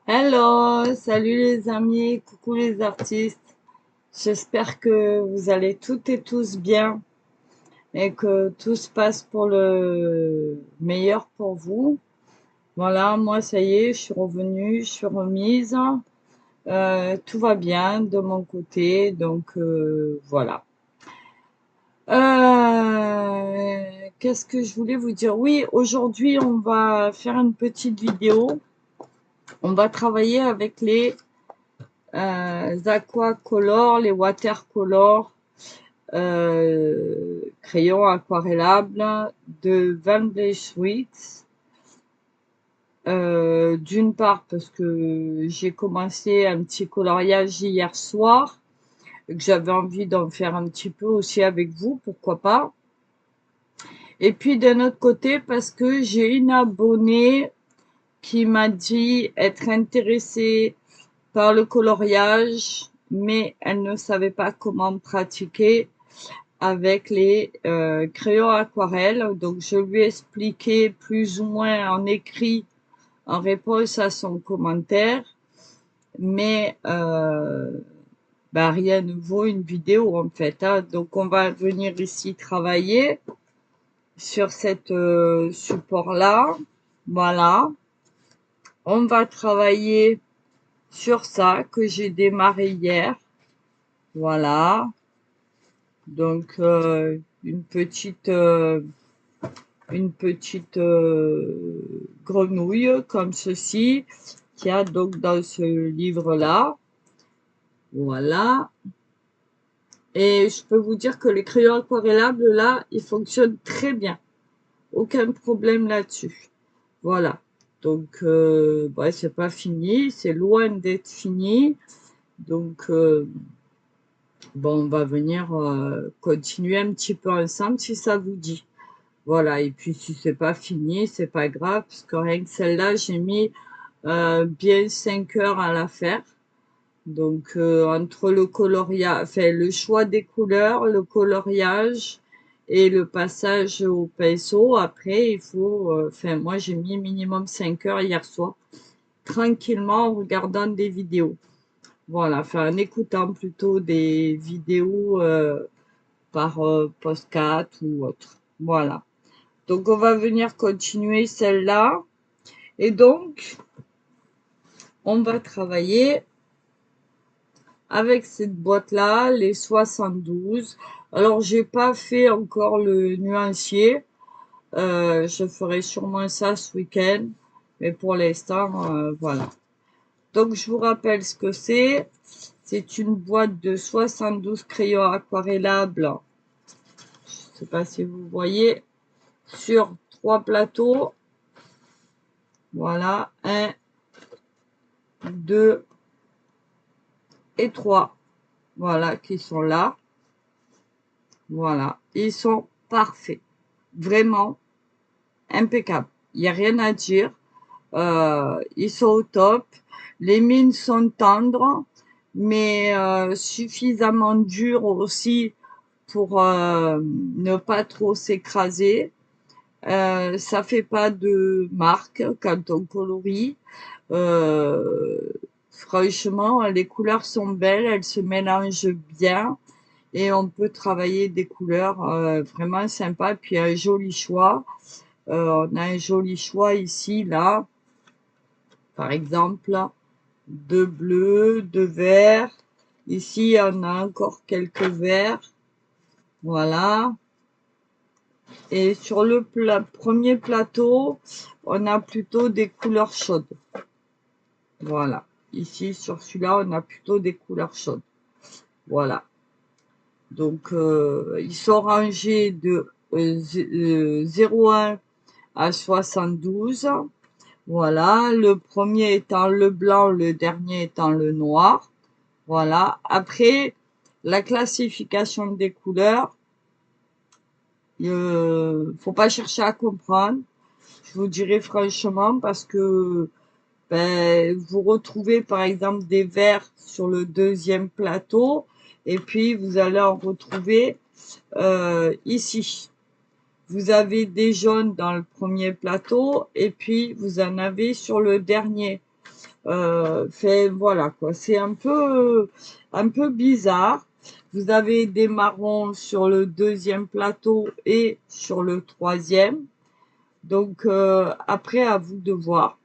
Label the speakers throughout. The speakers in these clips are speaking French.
Speaker 1: Hello, salut les amis, coucou les artistes. J'espère que vous allez toutes et tous bien et que tout se passe pour le meilleur pour vous. Voilà, moi ça y est, je suis revenue, je suis remise. Tout va bien de mon côté, donc voilà. Qu'est-ce que je voulais vous dire? Oui, aujourd'hui on va faire une petite vidéo. On va travailler avec les aquacolor, les watercolor, crayons aquarellables de Van Bleyswitz. D'une part parce que j'ai commencé un petit coloriage hier soir, et que j'avais envie d'en faire un petit peu aussi avec vous, pourquoi pas. Et puis d'un autre côté parce que j'ai une abonnée qui m'a dit être intéressée par le coloriage, mais elle ne savait pas comment pratiquer avec les crayons aquarelles. Donc je lui ai expliqué plus ou moins en écrit en réponse à son commentaire, mais rien ne vaut une vidéo en fait, hein. Donc on va venir ici travailler sur cette support là, voilà. On va travailler sur ça que j'ai démarré hier. Voilà, donc une petite grenouille comme ceci, qu'il y a donc dans ce livre-là. Voilà. Et je peux vous dire que les crayons aquarellables, là, ils fonctionnent très bien. Aucun problème là-dessus. Voilà. Donc, c'est pas fini, c'est loin d'être fini. Donc, on va venir continuer un petit peu ensemble si ça vous dit. Voilà, et puis si c'est pas fini, c'est pas grave, parce que rien que celle-là, j'ai mis bien 5 heures à la faire. Donc, entre le coloriage, enfin, le choix des couleurs, le coloriage et le passage au pinceau, après, il faut, moi, j'ai mis minimum 5 heures hier soir, tranquillement en regardant des vidéos. Voilà, enfin, en écoutant plutôt des vidéos par podcast ou autre. Voilà. Donc, on va venir continuer celle-là. Et donc, on va travailler avec cette boîte-là, les 72. Alors, j'ai pas fait encore le nuancier. Je ferai sûrement ça ce week-end. Mais pour l'instant, voilà. Donc, je vous rappelle ce que c'est. C'est une boîte de 72 crayons aquarellables. Je sais pas si vous voyez. Sur 3 plateaux. Voilà. 1, 2 et 3. Voilà, qui sont là. Voilà. Ils sont parfaits. Vraiment impeccables. Il n'y a rien à dire. Ils sont au top. Les mines sont tendres, mais suffisamment dures aussi pour ne pas trop s'écraser. Ça fait pas de marque quand on colorie. Franchement, les couleurs sont belles, elles se mélangent bien et on peut travailler des couleurs vraiment sympas. Puis un joli choix. On a un joli choix ici, là, par exemple, de bleu, de vert. Ici, on a encore quelques verts. Voilà. Et sur le premier plateau, on a plutôt des couleurs chaudes. Voilà. Ici, sur celui-là, on a plutôt des couleurs chaudes. Voilà. Donc, ils sont rangés de 0,1 à 72. Voilà. Le premier étant le blanc, le dernier étant le noir. Voilà. Après, la classification des couleurs, faut pas chercher à comprendre. Je vous dirais franchement parce que vous retrouvez par exemple des verts sur le deuxième plateau et puis vous allez en retrouver ici. Vous avez des jaunes dans le premier plateau et puis vous en avez sur le dernier. Fait, voilà quoi, c'est un peu bizarre. Vous avez des marrons sur le deuxième plateau et sur le troisième. Donc après, à vous de voir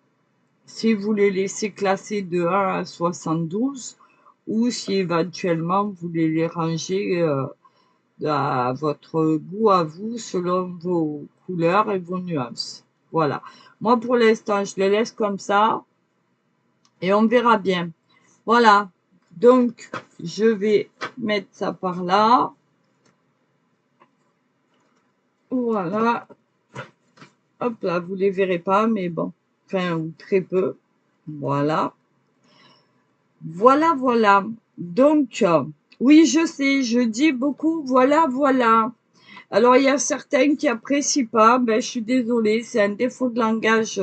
Speaker 1: si vous les laissez classer de 1 à 72 ou si éventuellement vous voulez les ranger à votre goût à vous, selon vos couleurs et vos nuances. Voilà. Moi, pour l'instant, je les laisse comme ça et on verra bien. Voilà. Donc, je vais mettre ça par là. Voilà. Hop là, vous les verrez pas, mais bon. Enfin, ou très peu. Voilà. Voilà, voilà. Donc, oui, je sais, je dis beaucoup, voilà, voilà. Alors, il y a certains qui apprécient pas, ben, je suis désolée, c'est un défaut de langage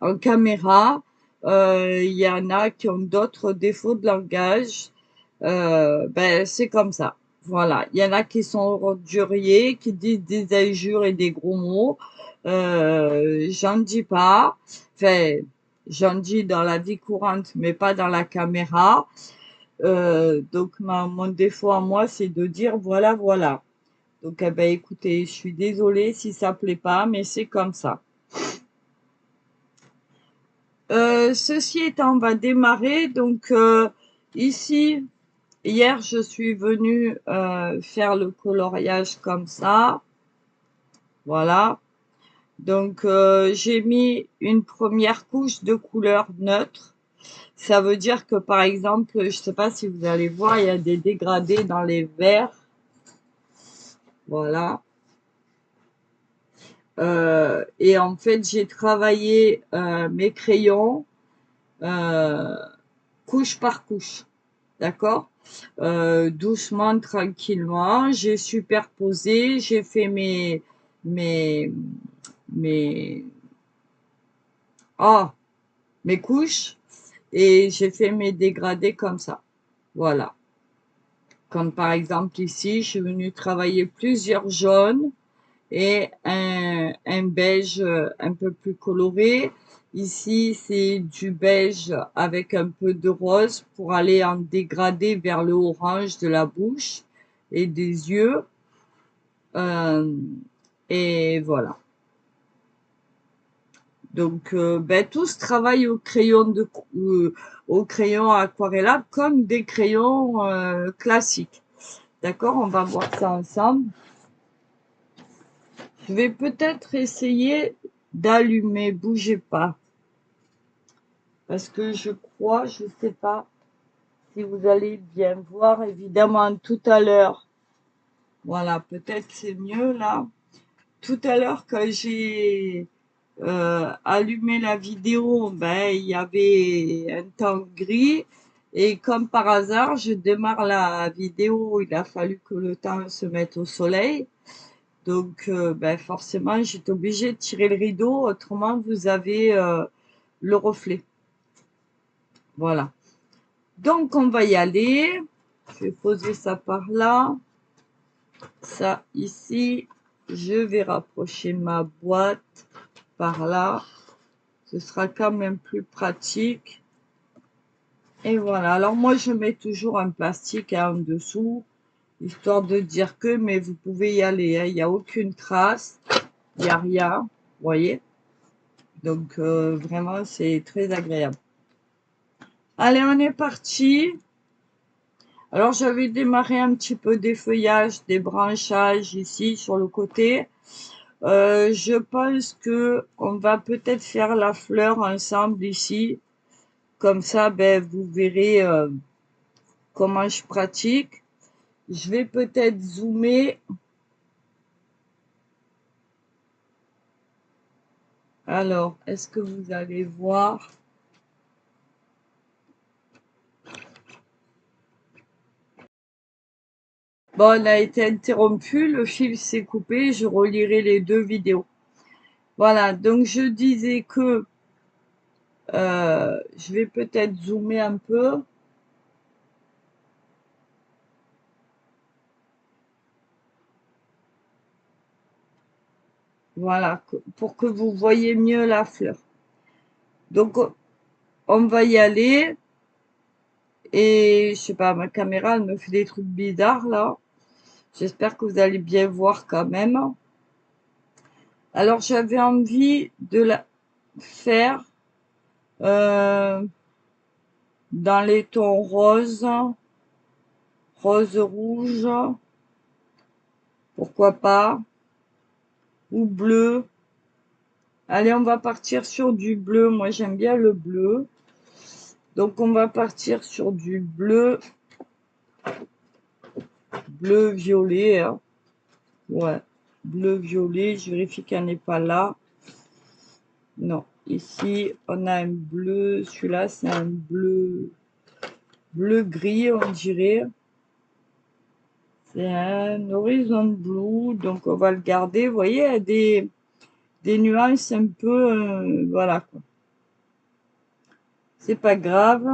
Speaker 1: en caméra. Il y en a qui ont d'autres défauts de langage. Ben, c'est comme ça. Voilà. Il y en a qui sont orduriers, qui disent des injures et des gros mots. J'en dis pas. Enfin, j'en dis dans la vie courante, mais pas dans la caméra. Donc, mon défaut à moi, c'est de dire voilà, voilà. Donc, eh ben, écoutez, je suis désolée si ça plaît pas, mais c'est comme ça. Ceci étant, on va démarrer. Donc, ici, hier, je suis venue faire le coloriage comme ça. Voilà. Donc, j'ai mis une première couche de couleur neutre. Ça veut dire que, par exemple, je ne sais pas si vous allez voir, il y a des dégradés dans les verts. Voilà. Et en fait, j'ai travaillé mes crayons couche par couche. D'accord? Doucement, tranquillement. J'ai superposé, j'ai fait mes, mes, oh, mes couches et j'ai fait mes dégradés comme ça. Voilà. Comme par exemple ici, je suis venue travailler plusieurs jaunes et un beige un peu plus coloré. Ici, c'est du beige avec un peu de rose pour aller en dégradé vers le orange de la bouche et des yeux. Euh, et voilà. Donc, ben, tous travaillent au crayon aquarellable comme des crayons classiques. D'accord? On va voir ça ensemble. Je vais peut-être essayer d'allumer, bougez pas. Parce que je crois, je sais pas si vous allez bien voir, évidemment, tout à l'heure. Voilà, peut-être c'est mieux là. Tout à l'heure, quand j'ai allumé la vidéo, ben, il y avait un temps gris. Et comme par hasard, je démarre la vidéo, il a fallu que le temps se mette au soleil. Donc, ben, forcément, j'étais obligée de tirer le rideau, autrement, vous avez le reflet. Voilà. Donc, on va y aller. Je vais poser ça par là. Ça ici. Je vais rapprocher ma boîte par là. Ce sera quand même plus pratique. Et voilà. Alors, moi, je mets toujours un plastique en dessous, histoire de dire que, mais vous pouvez y aller. Hein. Il n'y a aucune trace. Il n'y a rien. Vous voyez? Donc, vraiment, c'est très agréable. Allez, on est parti. Alors, j'avais démarré un petit peu des feuillages, des branchages ici sur le côté. Je pense que on va peut-être faire la fleur ensemble ici. Comme ça, ben, vous verrez comment je pratique. Je vais peut-être zoomer. Alors, est-ce que vous allez voir? Bon, on a été interrompu, le fil s'est coupé, je relirai les deux vidéos. Voilà, donc je disais que je vais peut-être zoomer un peu. Voilà, pour que vous voyez mieux la fleur. Donc, on va y aller. Et je sais pas, ma caméra, elle me fait des trucs bizarres là. J'espère que vous allez bien voir quand même. Alors, j'avais envie de la faire dans les tons rose, rouge, pourquoi pas, ou bleu. Allez, on va partir sur du bleu. Moi, j'aime bien le bleu. Donc, on va partir sur du bleu, bleu-violet. Hein. Ouais, bleu-violet. Je vérifie qu'elle n'est pas là. Non, ici, on a un bleu. Celui-là, c'est un bleu, bleu-gris, on dirait. C'est un horizon blue. Donc, on va le garder. Vous voyez, il y a des nuances un peu... voilà, quoi. C'est pas grave.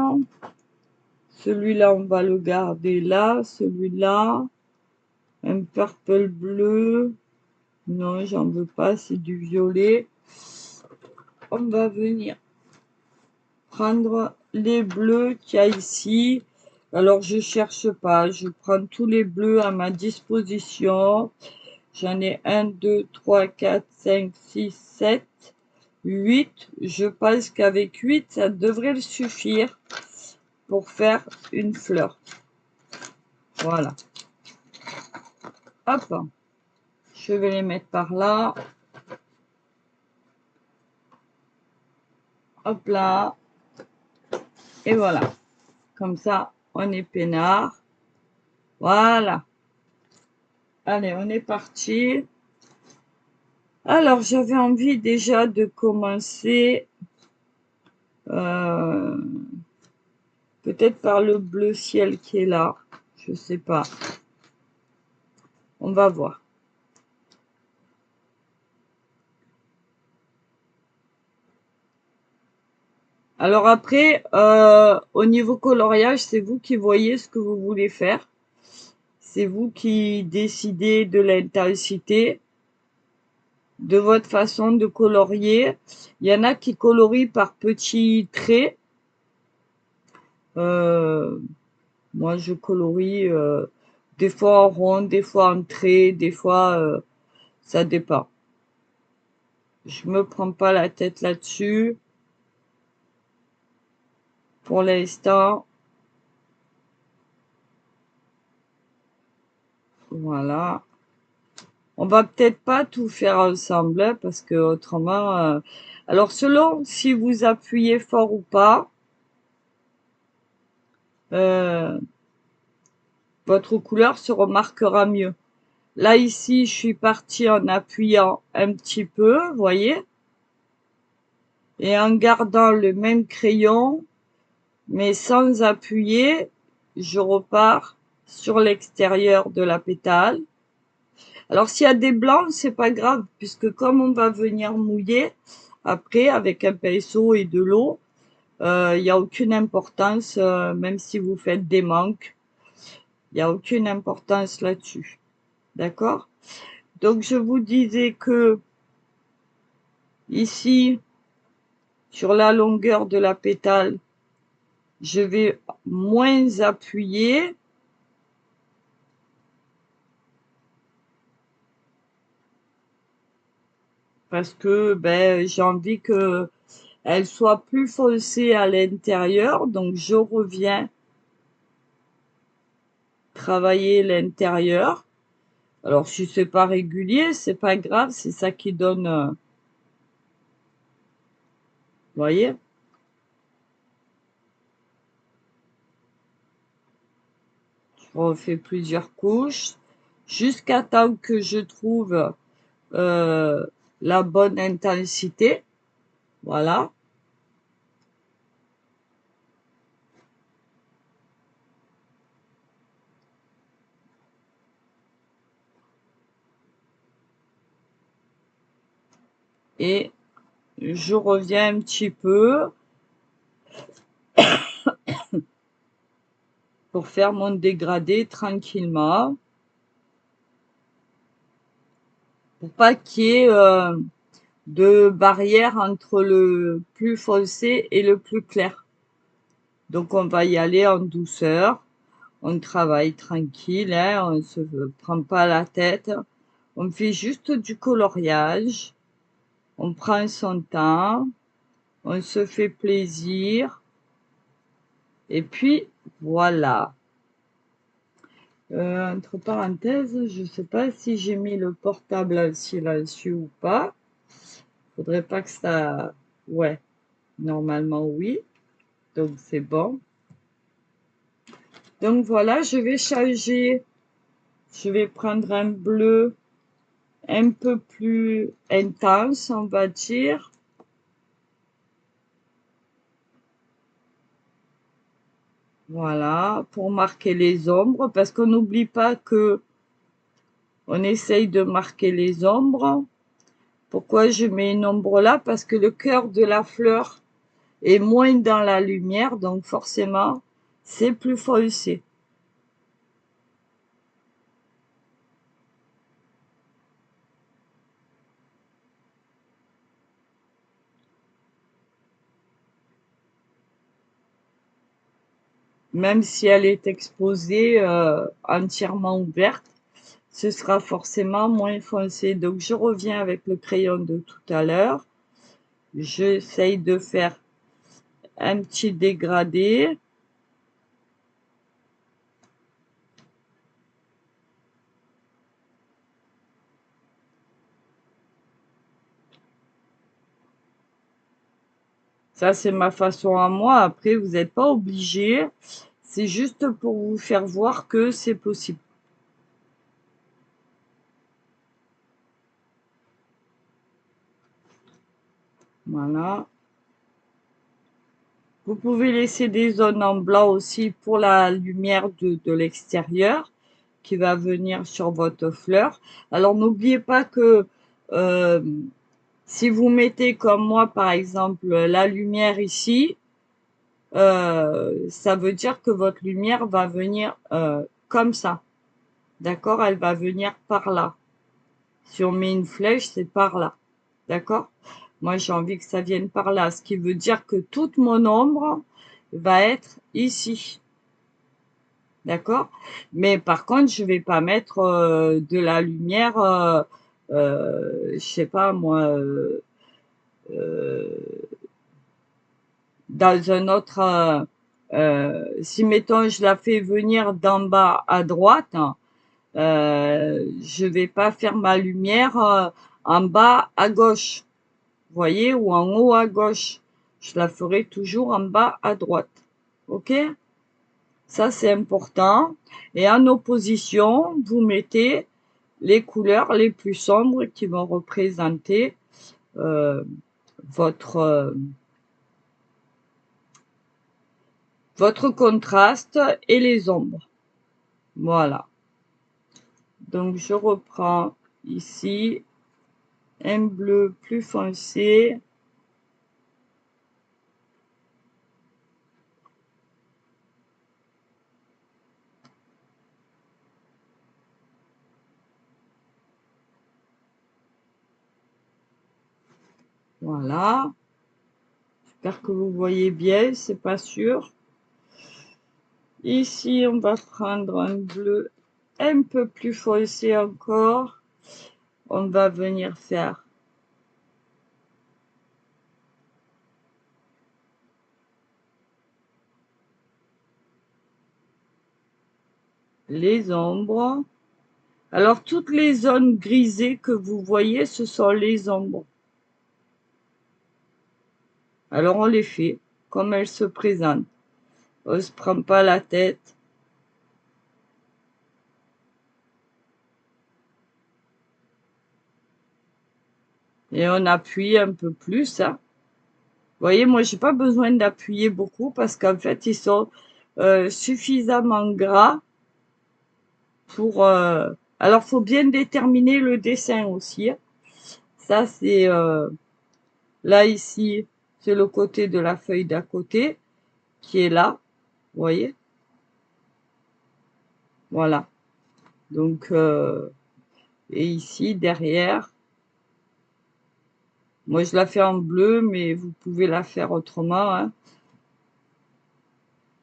Speaker 1: Celui-là, on va le garder là. Celui-là, un purple bleu. Non, j'en veux pas, c'est du violet. On va venir prendre les bleus qu'il y a ici. Alors, je cherche pas. Je prends tous les bleus à ma disposition. J'en ai 1, 2, 3, 4, 5, 6, 7, 8. Je pense qu'avec 8, ça devrait suffire pour faire une fleur. Voilà. Hop. Je vais les mettre par là. Hop là. Et voilà. Comme ça, on est peinard. Voilà. Allez, on est parti. Alors, j'avais envie déjà de commencer peut-être par le bleu ciel qui est là. Je sais pas. On va voir. Alors après, au niveau coloriage, c'est vous qui voyez ce que vous voulez faire. C'est vous qui décidez de l'intensité, de votre façon de colorier. Il y en a qui colorient par petits traits. Moi, je colorie des fois en rond, des fois en trait, des fois, ça dépend. Je me prends pas la tête là-dessus. Pour l'instant, voilà. On va peut-être pas tout faire ensemble, hein, parce que autrement... Alors, selon si vous appuyez fort ou pas, votre couleur se remarquera mieux. Là, ici, je suis partie en appuyant un petit peu, vous voyez, et en gardant le même crayon, mais sans appuyer, je repars sur l'extérieur de la pétale. Alors, s'il y a des blancs, c'est pas grave, puisque comme on va venir mouiller, après, avec un pinceau et de l'eau, il n'y a aucune importance, même si vous faites des manques, il n'y a aucune importance là-dessus. D'accord? Donc, je vous disais que ici, sur la longueur de la pétale, je vais moins appuyer. Parce que ben, j'ai envie que elle soit plus foncée à l'intérieur. Donc, je reviens travailler l'intérieur. Alors, si c'est pas régulier, c'est pas grave. C'est ça qui donne... vous voyez? Je refais plusieurs couches jusqu'à temps que je trouve la bonne intensité. Voilà. Et je reviens un petit peu pour faire mon dégradé tranquillement. Pour pas qu'il y ait de barrière entre le plus foncé et le plus clair. Donc, on va y aller en douceur. On travaille tranquille, hein, on se prend pas la tête. On fait juste du coloriage. On prend son temps. On se fait plaisir. Et puis, voilà. Entre parenthèses, je sais pas si j'ai mis le portable silencieux ou pas. Faudrait pas que ça... Ouais, normalement oui. Donc c'est bon. Donc voilà, je vais changer. Je vais prendre un bleu un peu plus intense, on va dire. Voilà, pour marquer les ombres, parce qu'on n'oublie pas que on essaye de marquer les ombres. Pourquoi je mets une ombre là? Parce que le cœur de la fleur est moins dans la lumière, donc forcément, c'est plus foncé. Même si elle est exposée entièrement ouverte, ce sera forcément moins foncé. Donc je reviens avec le crayon de tout à l'heure. J'essaye de faire un petit dégradé. Ça, c'est ma façon à moi. Après, vous n'êtes pas obligé. C'est juste pour vous faire voir que c'est possible. Voilà. Vous pouvez laisser des zones en blanc aussi pour la lumière de l'extérieur qui va venir sur votre fleur. Alors, n'oubliez pas que euh, si vous mettez comme moi, par exemple, la lumière ici, ça veut dire que votre lumière va venir comme ça. D'accord? Elle va venir par là. Si on met une flèche, c'est par là. D'accord? Moi, j'ai envie que ça vienne par là. Ce qui veut dire que toute mon ombre va être ici. D'accord? Mais par contre, je vais pas mettre de la lumière, je sais pas moi, euh, dans un autre... si, mettons, je la fais venir d'en bas à droite, je vais pas faire ma lumière en bas à gauche, vous voyez, ou en haut à gauche. Je la ferai toujours en bas à droite. OK? Ça, c'est important. Et en opposition, vous mettez les couleurs les plus sombres qui vont représenter euh, votre, votre contraste et les ombres. Voilà. Donc, je reprends ici un bleu plus foncé. Voilà. J'espère que vous voyez bien, c'est pas sûr. Ici, on va prendre un bleu un peu plus foncé encore. On va venir faire les ombres. Alors, toutes les zones grisées que vous voyez, ce sont les ombres. Alors, on les fait comme elles se présentent. On se prend pas la tête. Et on appuie un peu plus, hein. Vous voyez, moi, j'ai pas besoin d'appuyer beaucoup parce qu'en fait, ils sont suffisamment gras pour... Alors, faut bien déterminer le dessin aussi, hein. Ça, c'est... là, ici, c'est le côté de la feuille d'à côté qui est là. Vous voyez? Voilà. Donc, et ici, derrière, moi, je la fais en bleu, mais vous pouvez la faire autrement, hein.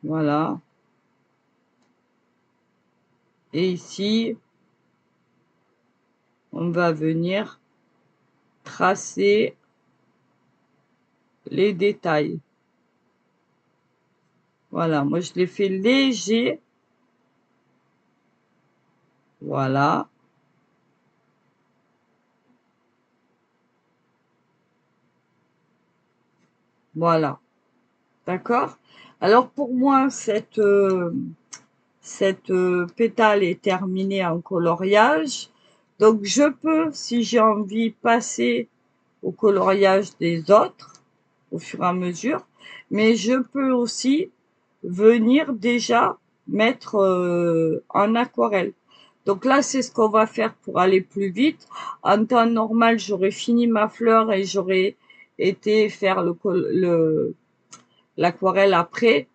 Speaker 1: Voilà. Et ici, on va venir tracer les détails. Voilà, moi je l'ai fait léger. Voilà. Voilà. D'accord? Alors pour moi, cette pétale est terminée en coloriage. Donc je peux, si j'ai envie, passer au coloriage des autres au fur et à mesure. Mais je peux aussi venir déjà mettre en aquarelle. Donc là, c'est ce qu'on va faire pour aller plus vite. En temps normal, j'aurais fini ma fleur et j'aurais été faire l'aquarelle après.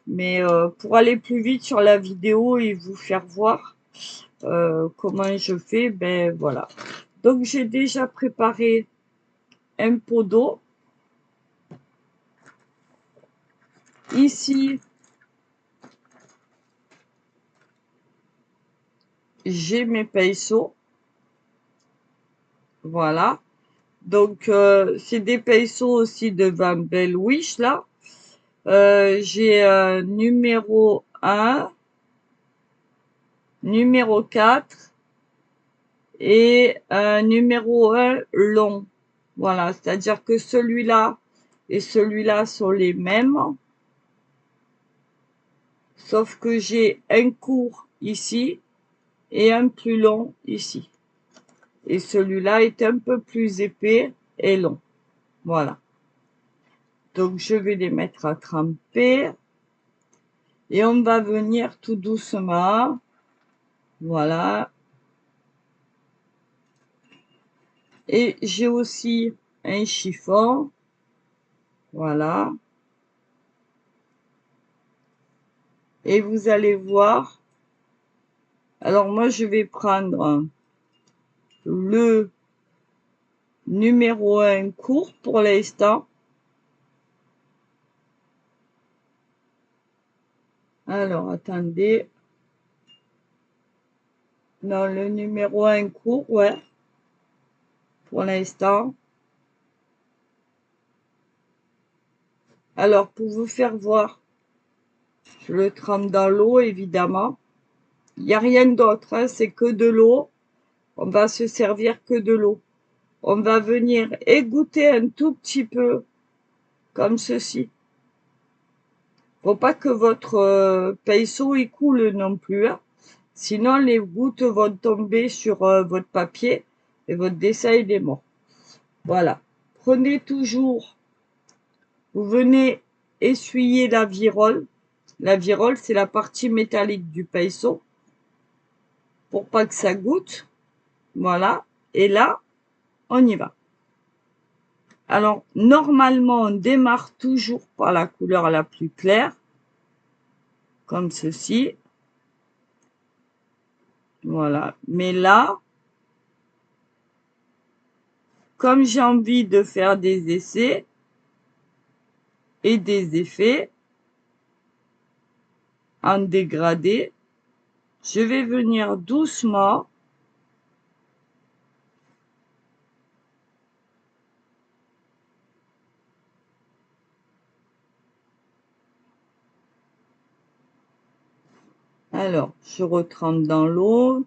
Speaker 1: Mais pour aller plus vite sur la vidéo et vous faire voir comment je fais, ben voilà. Donc j'ai déjà préparé un pot d'eau. Ici, j'ai mes pinceaux. Voilà. Donc c'est des pinceaux aussi de Van Bell Wish là. J'ai numéro 1, numéro 4 et un numéro 1 long. Voilà, c'est-à-dire que celui-là et celui-là sont les mêmes, sauf que j'ai un court ici et un plus long ici. Et celui-là est un peu plus épais et long. Voilà. Donc je vais les mettre à tremper et on va venir tout doucement. Voilà. Et j'ai aussi un chiffon. Voilà. Et vous allez voir. Alors moi, je vais prendre le numéro 1 court pour l'instant. Alors, attendez. Non, le numéro 1 court, ouais. Pour l'instant. Alors, pour vous faire voir, je le trempe dans l'eau, évidemment. Il n'y a rien d'autre, hein, c'est que de l'eau. On va se servir que de l'eau. On va venir égoutter un tout petit peu, comme ceci. Faut pas que votre pinceau y coule non plus, hein. Sinon les gouttes vont tomber sur votre papier et votre dessin il est mort. Voilà. Prenez toujours, vous venez essuyer la virole. La virole, c'est la partie métallique du pinceau pour pas que ça goûte. Voilà. Et là, on y va. Alors, normalement, on démarre toujours par la couleur la plus claire, comme ceci. Voilà. Mais là, comme j'ai envie de faire des essais et des effets en dégradé, je vais venir doucement alors je retrempe dans l'eau,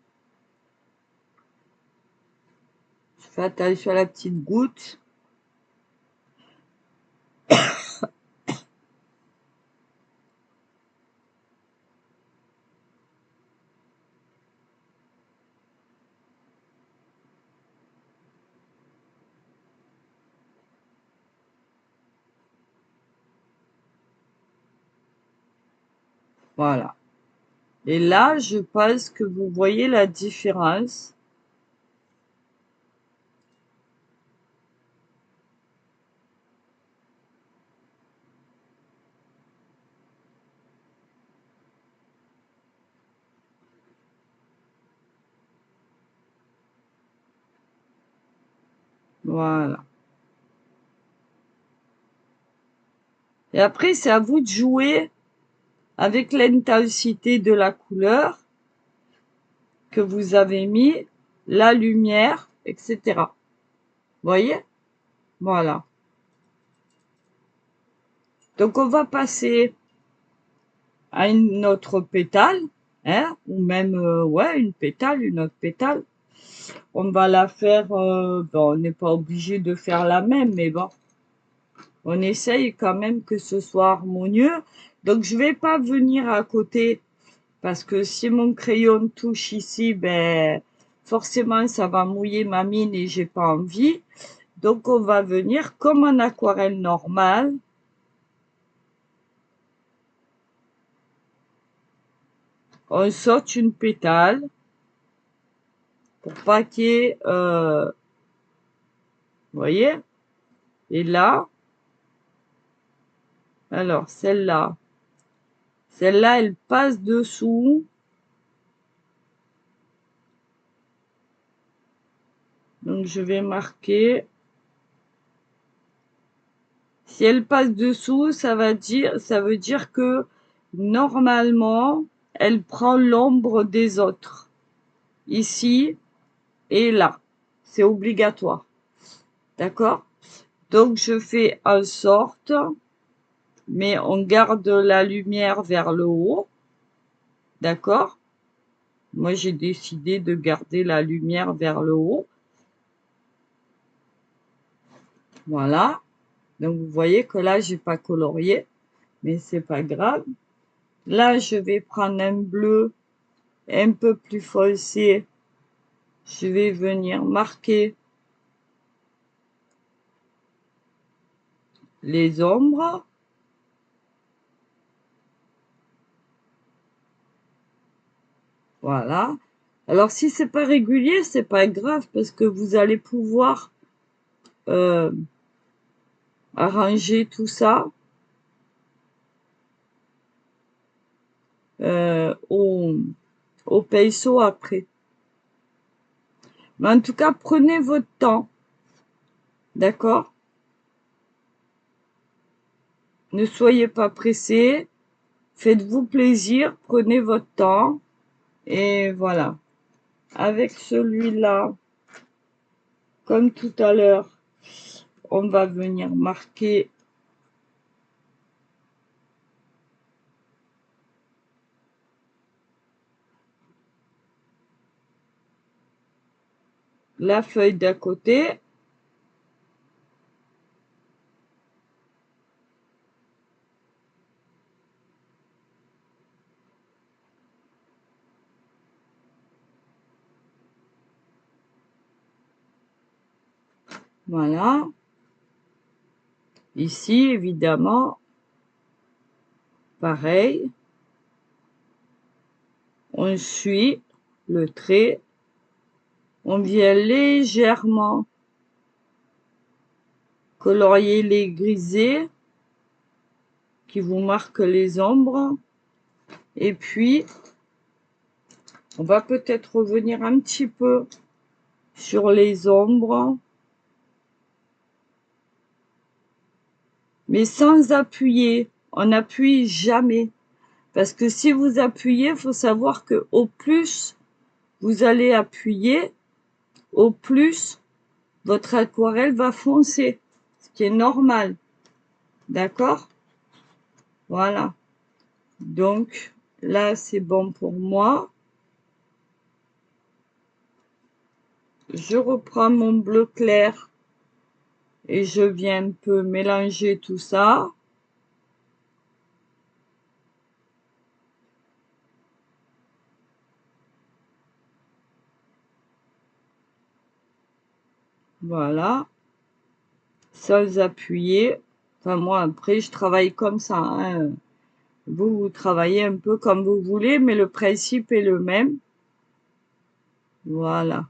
Speaker 1: je fais attention à la petite goutte. Voilà. Et là, je pense que vous voyez la différence. Voilà. Et après, c'est à vous de jouer avec l'intensité de la couleur que vous avez mis, la lumière, etc. Voyez? Voilà. Donc, on va passer à une autre pétale, hein, ou même, ouais, une autre pétale. On va la faire, bon, on n'est pas obligé de faire la même, mais bon, on essaye quand même que ce soit harmonieux. Donc, je vais pas venir à côté parce que si mon crayon touche ici, ben, forcément, ça va mouiller ma mine et j'ai pas envie. Donc, on va venir comme en aquarelle normale. On saute une pétale pour pas qu'il y ait, vous voyez? Et là, alors celle-là, elle passe dessous. Donc, je vais marquer. Si elle passe dessous, ça veut dire que normalement, elle prend l'ombre des autres. Ici et là. C'est obligatoire. D'accord? Donc, je fais en sorte, mais on garde la lumière vers le haut. D'accord? Moi, j'ai décidé de garder la lumière vers le haut. Voilà. Donc, vous voyez que là, j'ai pas colorié, mais c'est pas grave. Là, je vais prendre un bleu un peu plus foncé. Je vais venir marquer les ombres. Voilà. Alors, si c'est pas régulier, c'est pas grave parce que vous allez pouvoir arranger tout ça au pinceau après. Mais en tout cas, prenez votre temps. D'accord? Ne soyez pas pressés. Faites-vous plaisir. Prenez votre temps. Et voilà. Avec celui-là, comme tout à l'heure, on va venir marquer la feuille d'à côté. Voilà. Ici, évidemment, pareil. On suit le trait. On vient légèrement colorier les grisés qui vous marquent les ombres. Et puis, on va peut-être revenir un petit peu sur les ombres, mais sans appuyer. On n'appuie jamais. Parce que si vous appuyez, il faut savoir que au plus vous allez appuyer, au plus votre aquarelle va foncer. Ce qui est normal. D'accord? Voilà. Donc, là, c'est bon pour moi. Je reprends mon bleu clair et je viens un peu mélanger tout ça. Voilà. Sans appuyer. Enfin, moi, après, je travaille comme ça, hein. Vous travaillez un peu comme vous voulez, mais le principe est le même. Voilà.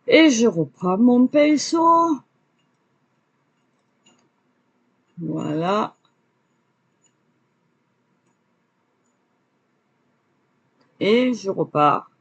Speaker 1: Et je reprends mon pinceau. Voilà. Et je repars.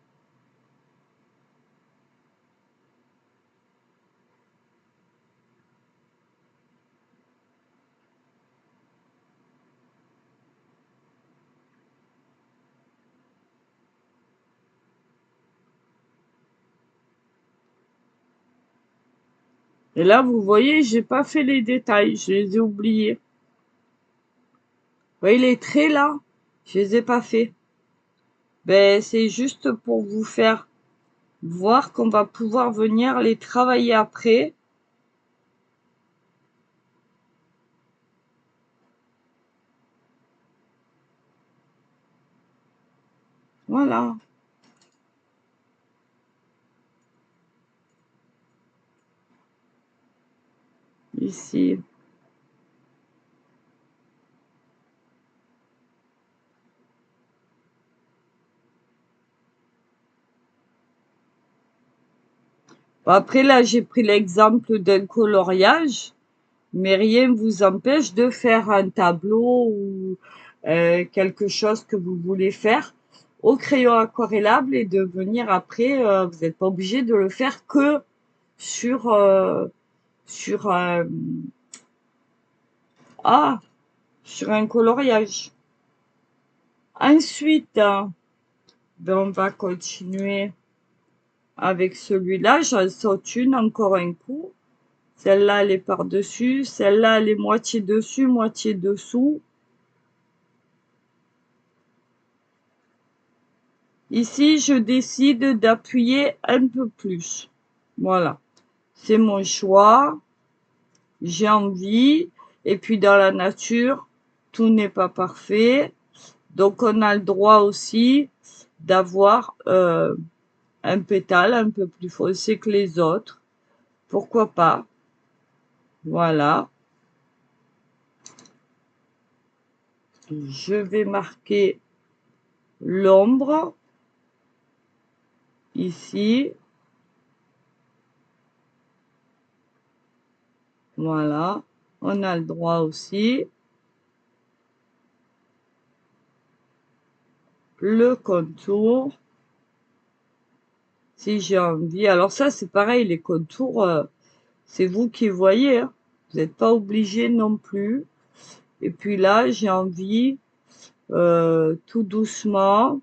Speaker 1: Et là, vous voyez, j'ai pas fait les détails, je les ai oubliés. Vous voyez les traits là? Je les ai pas fait. Ben, c'est juste pour vous faire voir qu'on va pouvoir venir les travailler après. Voilà. Ici. Bon, après, là, j'ai pris l'exemple d'un coloriage, mais rien ne vous empêche de faire un tableau ou quelque chose que vous voulez faire au crayon aquarellable et de venir après, vous n'êtes pas obligé de le faire que sur, sur, sur un coloriage. Ensuite, ben, on va continuer avec celui-là. J'en saute une encore un coup. Celle-là, elle est par-dessus. Celle-là, elle est moitié dessus, moitié dessous. Ici, je décide d'appuyer un peu plus. Voilà. C'est mon choix. J'ai envie. Et puis, dans la nature, tout n'est pas parfait. Donc, on a le droit aussi d'avoir un pétale un peu plus foncé que les autres. Pourquoi pas? Voilà. Je vais marquer l'ombre ici. Voilà. On a le droit aussi. Le contour. Si j'ai envie. Alors ça, c'est pareil, les contours, c'est vous qui voyez. Hein. Vous n'êtes pas obligé non plus. Et puis là, j'ai envie, tout doucement,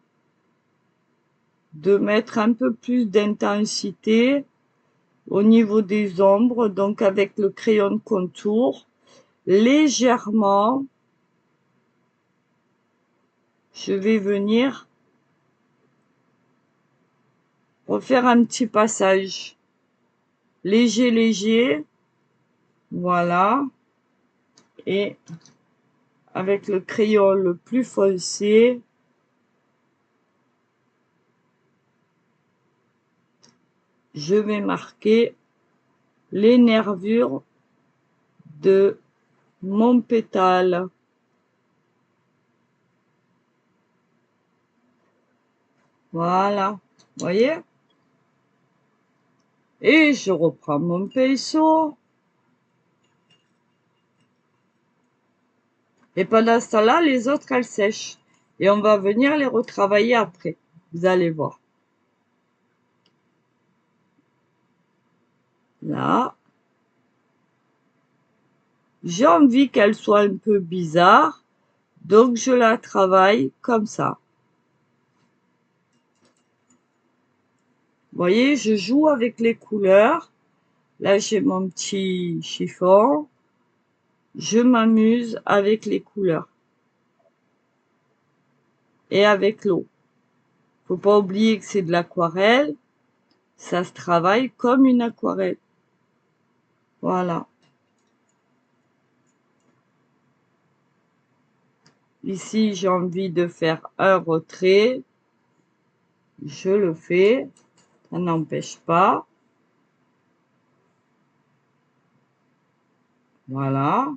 Speaker 1: de mettre un peu plus d'intensité au niveau des ombres. Donc avec le crayon de contour, légèrement, je vais venir refaire un petit passage. Léger, léger. Voilà. Et avec le crayon le plus foncé, je vais marquer les nervures de mon pétale. Voilà, vous voyez? Et je reprends mon pinceau. Et pendant ce temps-là, les autres, elles sèchent. Et on va venir les retravailler après. Vous allez voir. Là. J'ai envie qu'elle soit un peu bizarre. Donc, je la travaille comme ça. Vous voyez, je joue avec les couleurs. Là, j'ai mon petit chiffon. Je m'amuse avec les couleurs. Et avec l'eau. Faut pas oublier que c'est de l'aquarelle. Ça se travaille comme une aquarelle. Voilà. Ici, j'ai envie de faire un retrait. Je le fais. Ça n'empêche pas. Voilà.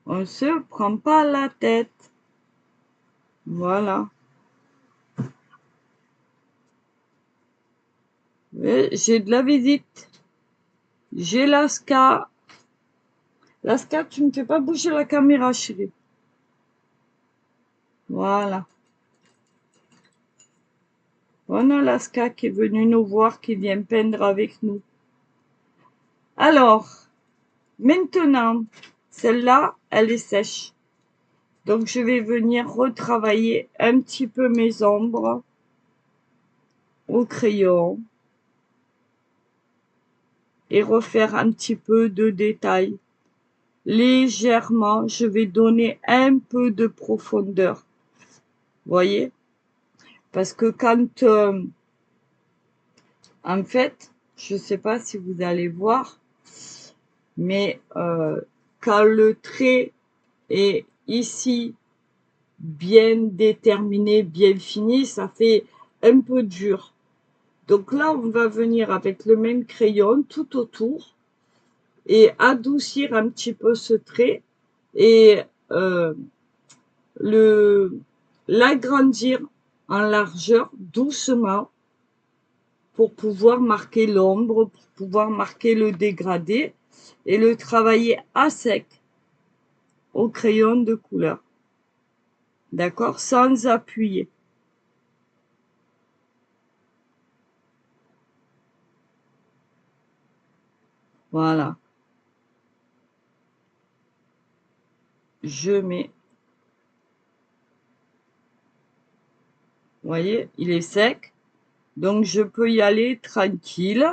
Speaker 1: On se prend pas la tête. Voilà. J'ai de la visite. J'ai Laska. Laska, tu ne me fais pas bouger la caméra, chérie. Voilà. On a Laska qui est venue nous voir, qui vient peindre avec nous. Alors, maintenant, celle-là, elle est sèche. Donc, je vais venir retravailler un petit peu mes ombres au crayon. et refaire un petit peu de détail. Légèrement, je vais donner un peu de profondeur. Voyez? Parce que quand, en fait, je sais pas si vous allez voir, mais quand le trait est ici bien déterminé, bien fini, ça fait un peu dur. Donc là, on va venir avec le même crayon tout autour et adoucir un petit peu ce trait et l'agrandir en largeur doucement pour pouvoir marquer l'ombre, pour pouvoir marquer le dégradé et le travailler à sec au crayon de couleur. D'accord? Sans appuyer. Voilà. Je mets. Vous voyez, il est sec. Donc, je peux y aller tranquille.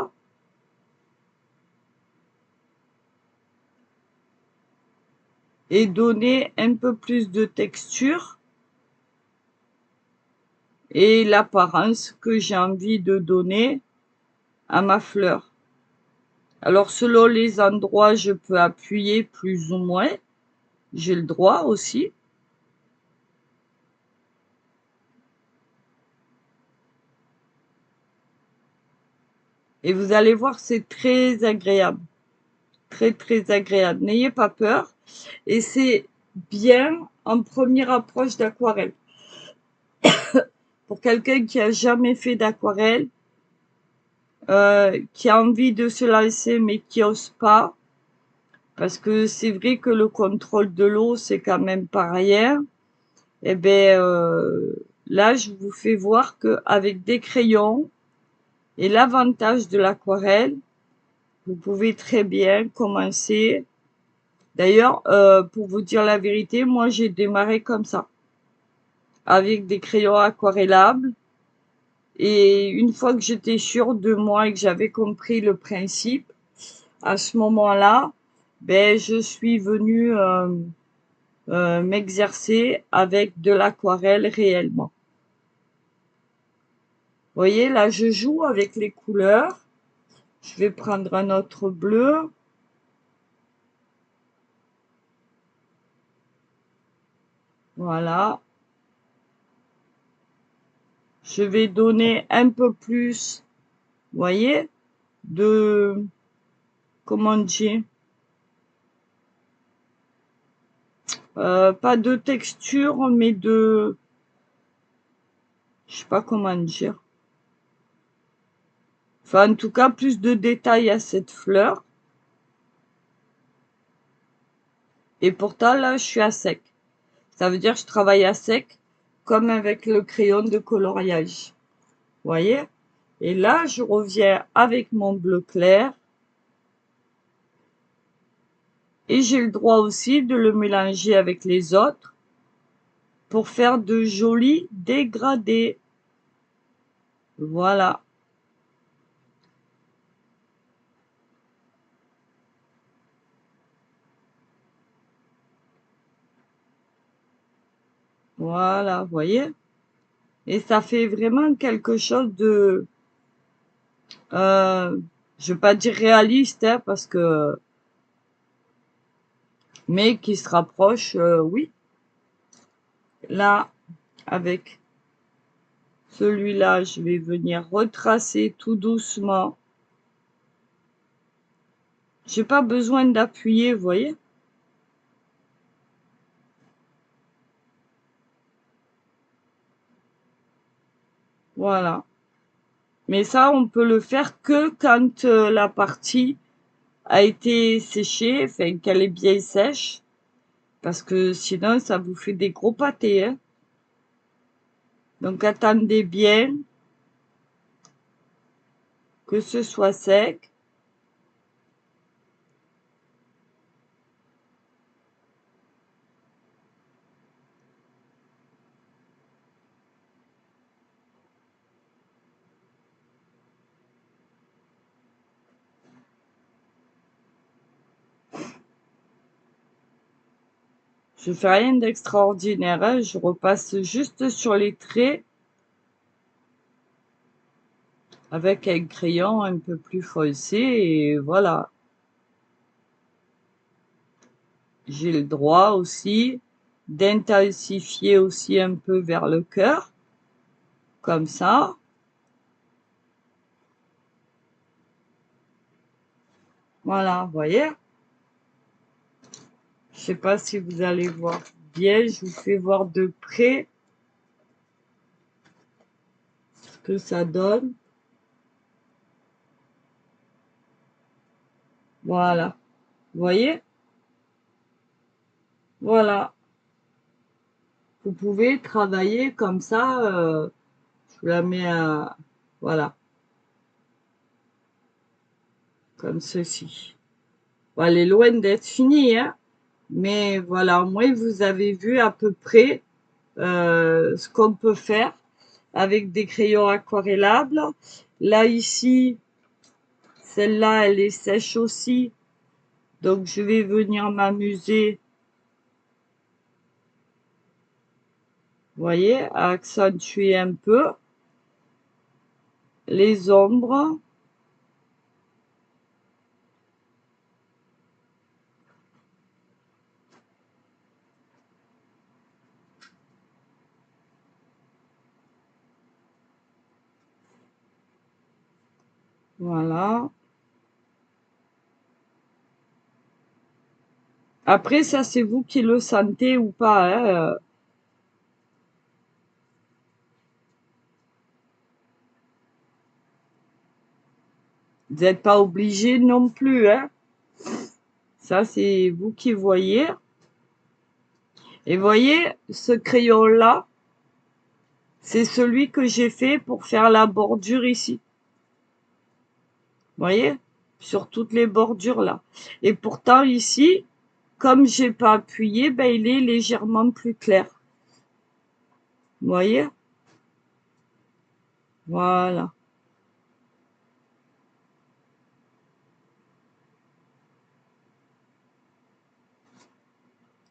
Speaker 1: Et donner un peu plus de texture et l'apparence que j'ai envie de donner à ma fleur. Alors, selon les endroits, je peux appuyer plus ou moins. J'ai le droit aussi. Et vous allez voir, c'est très agréable. Très, très agréable. N'ayez pas peur. Et c'est bien en première approche d'aquarelle. Pour quelqu'un qui a jamais fait d'aquarelle, qui a envie de se lancer mais qui n'ose pas, parce que c'est vrai que le contrôle de l'eau, c'est quand même pas rien. Eh ben, là, je vous fais voir qu'avec des crayons et l'avantage de l'aquarelle, vous pouvez très bien commencer. D'ailleurs, pour vous dire la vérité, moi, j'ai démarré comme ça, avec des crayons aquarellables. Et une fois que j'étais sûre de moi et que j'avais compris le principe, à ce moment-là, ben, je suis venue m'exercer avec de l'aquarelle réellement. Vous voyez, là, je joue avec les couleurs. Je vais prendre un autre bleu. Voilà. Je vais donner un peu plus, vous voyez, de, comment dire, pas de texture, mais de, je sais pas comment dire. Enfin, en tout cas, plus de détails à cette fleur. Et pourtant, là, je suis à sec. Ça veut dire que je travaille à sec, comme avec le crayon de coloriage. Vous voyez? Et là, je reviens avec mon bleu clair. Et j'ai le droit aussi de le mélanger avec les autres pour faire de jolis dégradés. Voilà. Voilà, vous voyez? Et ça fait vraiment quelque chose de, je vais pas dire réaliste, hein, parce que, mais qui se rapproche, oui. Là, avec celui-là, je vais venir retracer tout doucement. J'ai pas besoin d'appuyer, vous voyez? Voilà. Mais ça, on peut le faire que quand la partie a été séchée, enfin qu'elle est bien sèche, parce que sinon, ça vous fait des gros pâtés, hein. Donc, attendez bien que ce soit sec. Je fais rien d'extraordinaire, hein. Je repasse juste sur les traits avec un crayon un peu plus foncé et voilà. J'ai le droit aussi d'intensifier aussi un peu vers le cœur, comme ça. Voilà, vous voyez? Je sais pas si vous allez voir bien, je vous fais voir de près ce que ça donne. Voilà, vous voyez? Voilà, vous pouvez travailler comme ça, je vous la mets à, voilà, comme ceci. Bon, elle est loin d'être finie, hein, mais voilà, au moins vous avez vu à peu près ce qu'on peut faire avec des crayons aquarellables. Là, ici, celle-là, elle est sèche aussi, donc je vais venir m'amuser, vous voyez, à accentuer un peu les ombres. Voilà. Après, ça, c'est vous qui le sentez ou pas, hein. Vous n'êtes pas obligé non plus, hein. Ça, c'est vous qui voyez. Et voyez, ce crayon-là, c'est celui que j'ai fait pour faire la bordure ici. Vous voyez? Sur toutes les bordures là. Et pourtant, ici, comme j'ai pas appuyé, ben, il est légèrement plus clair. Vous voyez? Voilà.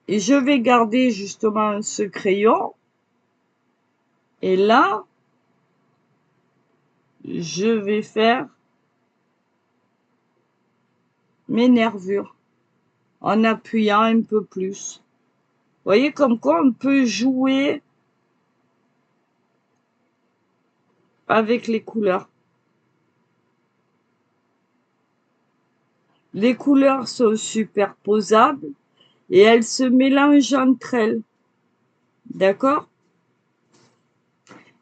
Speaker 1: Et je vais garder justement ce crayon. Et là, je vais faire mes nervures en appuyant un peu plus. Vous voyez comme quoi on peut jouer avec les couleurs. Les couleurs sont superposables et elles se mélangent entre elles. D'accord?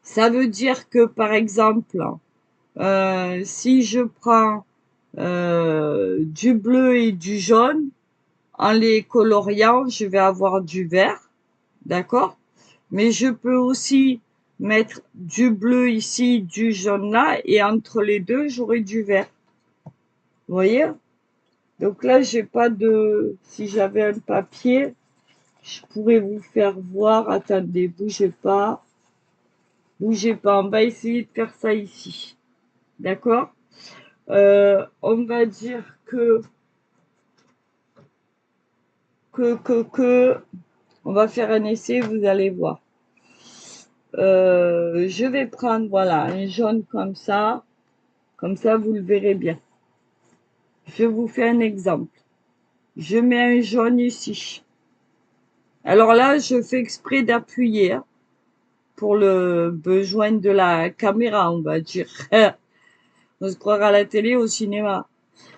Speaker 1: Ça veut dire que, par exemple, si je prends du bleu et du jaune, en les coloriant, je vais avoir du vert, d'accord? Mais je peux aussi mettre du bleu ici, du jaune là, et entre les deux, j'aurai du vert. Vous voyez? Donc là, j'ai pas de... Si j'avais un papier, je pourrais vous faire voir. Attendez, bougez pas. Bougez pas, on va essayer de faire ça ici. D'accord? On va dire on va faire un essai, vous allez voir. Je vais prendre, voilà, un jaune comme ça vous le verrez bien. Je vous fais un exemple. Je mets un jaune ici. Alors là, je fais exprès d'appuyer hein, pour le besoin de la caméra, on va dire. On se croira à la télé, au cinéma.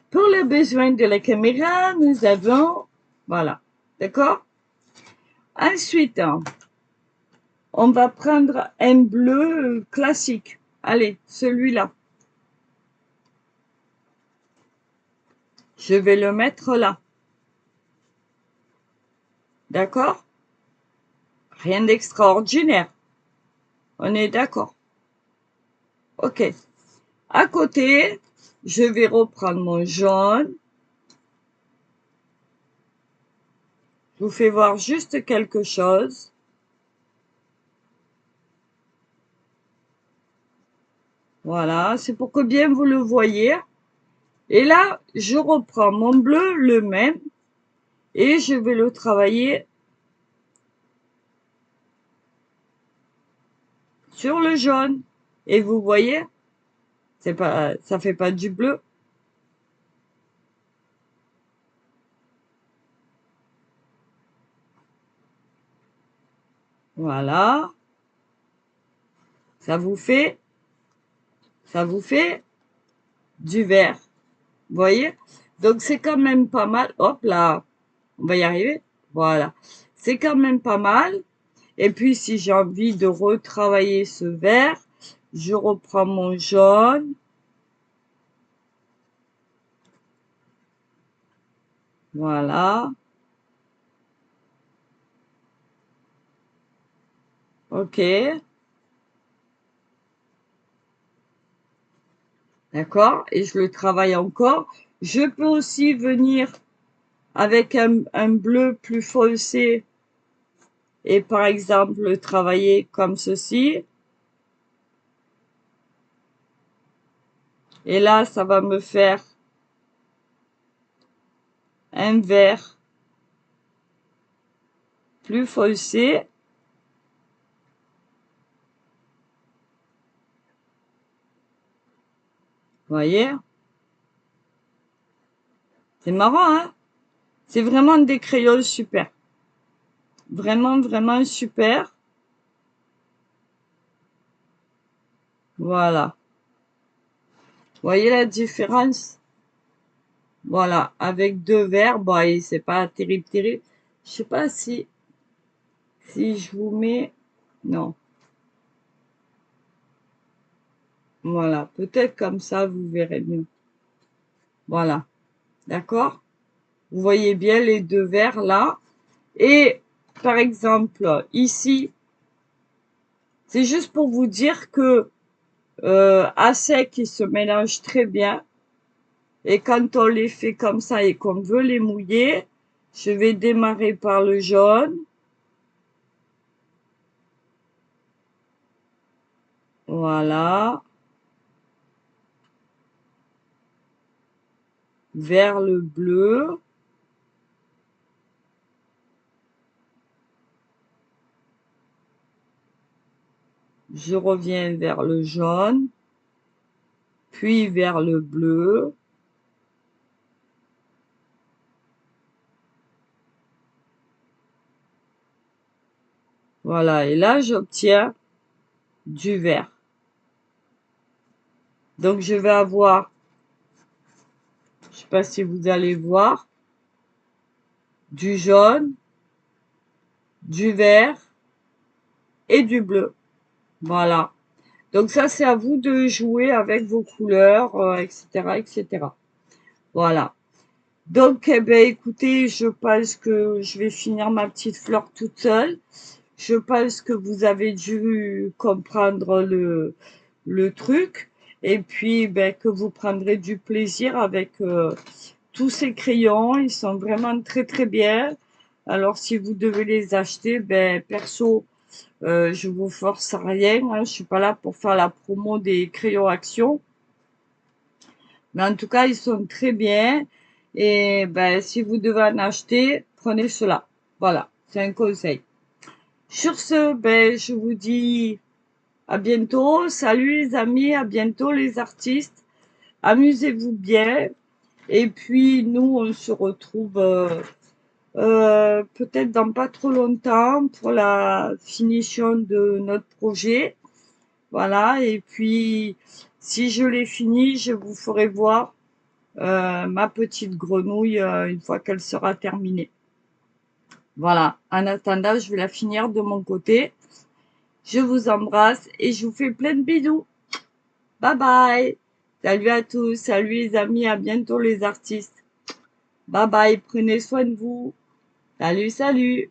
Speaker 1: Pour le besoin de la caméra, nous avons... Voilà. D'accord? Ensuite, on va prendre un bleu classique. Allez, celui-là. Je vais le mettre là. D'accord? Rien d'extraordinaire. On est d'accord. Ok. À côté, je vais reprendre mon jaune. Je vous fais voir juste quelque chose. Voilà, c'est pour que bien vous le voyez. Et là, je reprends mon bleu, le même, et je vais le travailler sur le jaune. Et vous voyez, c'est pas, ça fait pas du bleu. Voilà. Ça vous fait du vert. Vous voyez? Donc, c'est quand même pas mal. Hop là, on va y arriver. Voilà. C'est quand même pas mal. Et puis, si j'ai envie de retravailler ce vert, je reprends mon jaune. Voilà. OK. D'accord? Et je le travaille encore. Je peux aussi venir avec un bleu plus foncé et par exemple le travailler comme ceci. Et là, ça va me faire un vert plus foncé. Vous voyez? C'est marrant, hein? C'est vraiment des crayons super. Vraiment, vraiment super. Voilà. Vous voyez la différence? Voilà. Avec deux verres, bon, et c'est pas terrible, terrible. Je sais pas si je vous mets... Non. Voilà. Peut-être comme ça, vous verrez mieux. Voilà. D'accord? Vous voyez bien les deux verres là. Et par exemple, ici, c'est juste pour vous dire que à sec, ils se mélangent très bien. Et quand on les fait comme ça et qu'on veut les mouiller, je vais démarrer par le jaune. Voilà. Vers le bleu. Je reviens vers le jaune. Puis vers le bleu. Voilà. Et là, j'obtiens du vert. Donc, je vais avoir, je sais pas si vous allez voir, du jaune, du vert et du bleu. Voilà. Donc ça, c'est à vous de jouer avec vos couleurs, etc., etc. Voilà. Donc, eh ben, écoutez, je pense que je vais finir ma petite fleur toute seule. Je pense que vous avez dû comprendre le truc. Et puis, ben, que vous prendrez du plaisir avec tous ces crayons. Ils sont vraiment très, très bien. Alors, si vous devez les acheter, ben, perso, je vous force à rien, hein, je suis pas là pour faire la promo des crayons Action. Mais en tout cas, ils sont très bien. Et ben, si vous devez en acheter, prenez cela. Voilà, c'est un conseil. Sur ce, ben, je vous dis à bientôt. Salut les amis, à bientôt les artistes. Amusez-vous bien. Et puis, nous, on se retrouve peut-être dans pas trop longtemps pour la finition de notre projet. Voilà, et puis si je l'ai fini, je vous ferai voir ma petite grenouille une fois qu'elle sera terminée. Voilà, en attendant, je vais la finir de mon côté. Je vous embrasse et je vous fais plein de bisous. Bye bye. Salut à tous, salut les amis, à bientôt les artistes. Bye bye, prenez soin de vous. Salut, salut.